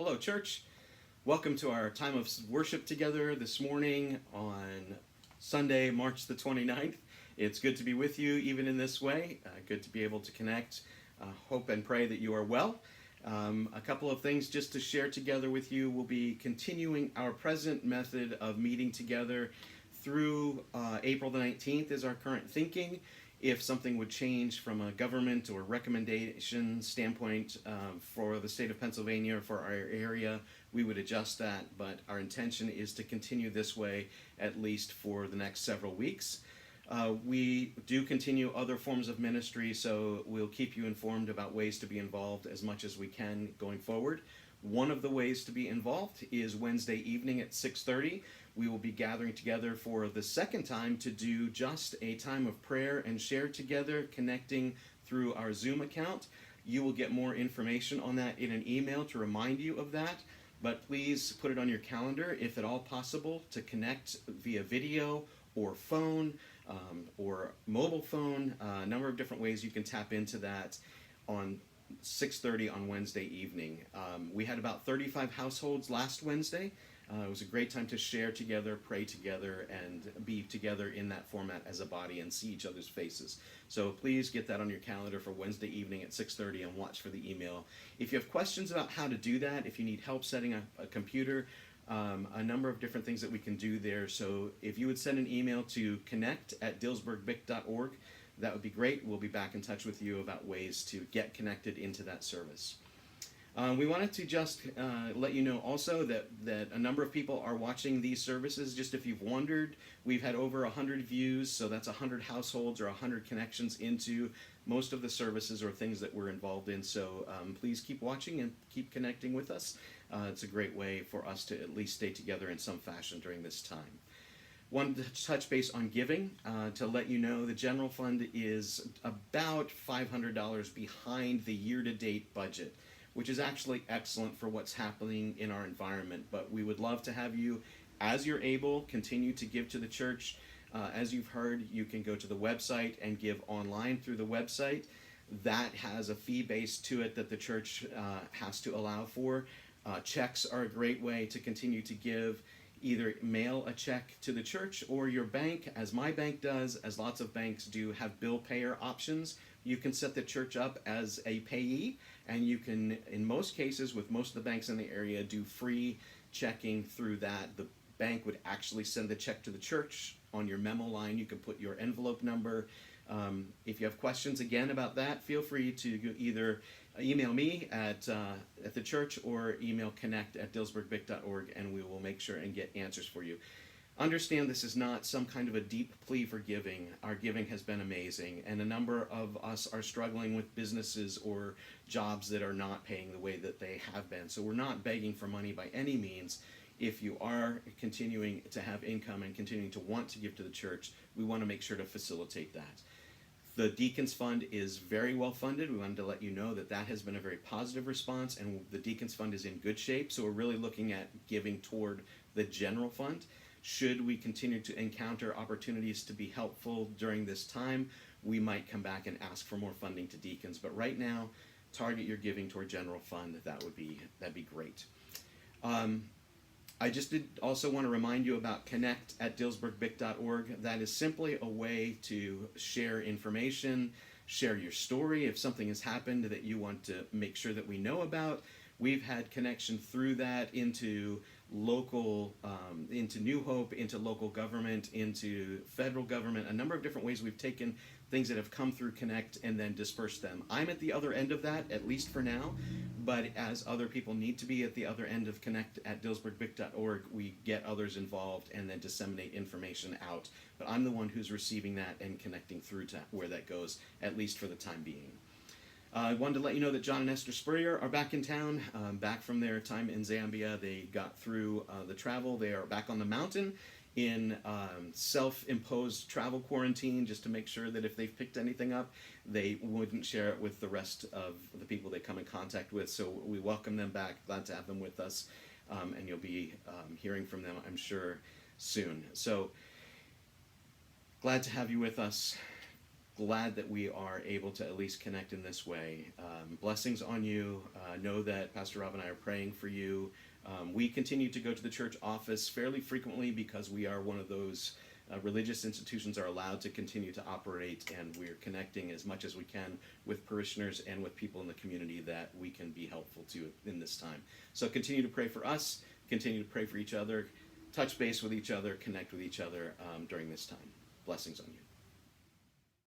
Hello, church. Welcome to our time of worship together this morning on Sunday, March the 29th. It's good to be with you even in this way. Good to be able to connect. Hope and pray that you are well. A couple of things just to share together with you. We'll be continuing our present method of meeting together through April the 19th is our current thinking. If something would change from a government or recommendation standpoint for the state of Pennsylvania or for our area, we would adjust that. But our intention is to continue this way at least for the next several weeks. We do continue other forms of ministry, so we'll keep you informed about ways to be involved as much as we can going forward. One of the ways to be involved is Wednesday evening at 6:30. We will be gathering together for the second time to do just a time of prayer and share together, connecting through our Zoom account. You will get more information on that in an email to remind you of that, but please put it on your calendar, if at all possible, to connect via video or phone or mobile phone. A number of different ways you can tap into that on 6:30 on Wednesday evening. We had about 35 households last Wednesday. It was a great time to share together, pray together, and be together in that format as a body and see each other's faces. So please get that on your calendar for Wednesday evening at 6:30 and watch for the email. If you have questions about how to do that, if you need help setting a computer, a number of different things that we can do there. So if you would send an email to connect@dillsburgbic.org, that would be great. We'll be back in touch with you about ways to get connected into that service. We wanted to just let you know also that a number of people are watching these services. Just if you've wondered, we've had over 100 views, so that's 100 households or 100 connections into most of the services or things that we're involved in. So please keep watching and keep connecting with us. It's a great way for us to at least stay together in some fashion during this time. Wanted to touch base on giving to let you know the general fund is about $500 behind the year-to-date budget, which is actually excellent for what's happening in our environment. But we would love to have you, as you're able, continue to give to the church. As you've heard, you can go to the website and give online through the website. That has a fee base to it that the church has to allow for. Checks are a great way to continue to give. Either mail a check to the church or your bank, as my bank does, as lots of banks do, have bill payer options. You can set the church up as a payee, and you can, in most cases, with most of the banks in the area, do free checking through that. The bank would actually send the check to the church on your memo line. You can put your envelope number. If you have questions again about that, feel free to either email me at the church or email connect@dillsburgbic.org, and we will make sure and get answers for you. Understand this is not some kind of a deep plea for giving. Our giving has been amazing, and a number of us are struggling with businesses or jobs that are not paying the way that they have been. So we're not begging for money by any means. If you are continuing to have income and continuing to want to give to the church, we want to make sure to facilitate that. The Deacons Fund is very well funded. We wanted to let you know that that has been a very positive response, and the Deacons Fund is in good shape. So we're really looking at giving toward the general fund. Should we continue to encounter opportunities to be helpful during this time, we might come back and ask for more funding to deacons. But right now, target your giving toward general fund. That'd be great. I just did also want to remind you about connect@dillsburgbic.org. That is simply a way to share information, share your story. If something has happened that you want to make sure that we know about, we've had connection through that into local, into New Hope, into local government, into federal government, a number of different ways we've taken things that have come through Connect and then dispersed them. I'm at the other end of that, at least for now, but as other people need to be at the other end of connect@dillsburgbic.org, we get others involved and then disseminate information out. But I'm the one who's receiving that and connecting through to where that goes, at least for the time being. I wanted to let you know that John and Esther Spurrier are back in town, back from their time in Zambia. They got through the travel. They are back on the mountain in self-imposed travel quarantine, just to make sure that if they've picked anything up, they wouldn't share it with the rest of the people they come in contact with. So we welcome them back. Glad to have them with us, and you'll be hearing from them, I'm sure, soon. So glad to have you with us. glad that we are able to at least connect in this way. Blessings on you. Know that Pastor Rob and I are praying for you. We continue to go to the church office fairly frequently because we are one of those religious institutions are allowed to continue to operate, and we're connecting as much as we can with parishioners and with people in the community that we can be helpful to in this time. So continue to pray for us, continue to pray for each other, touch base with each other, connect with each other during this time. Blessings on you.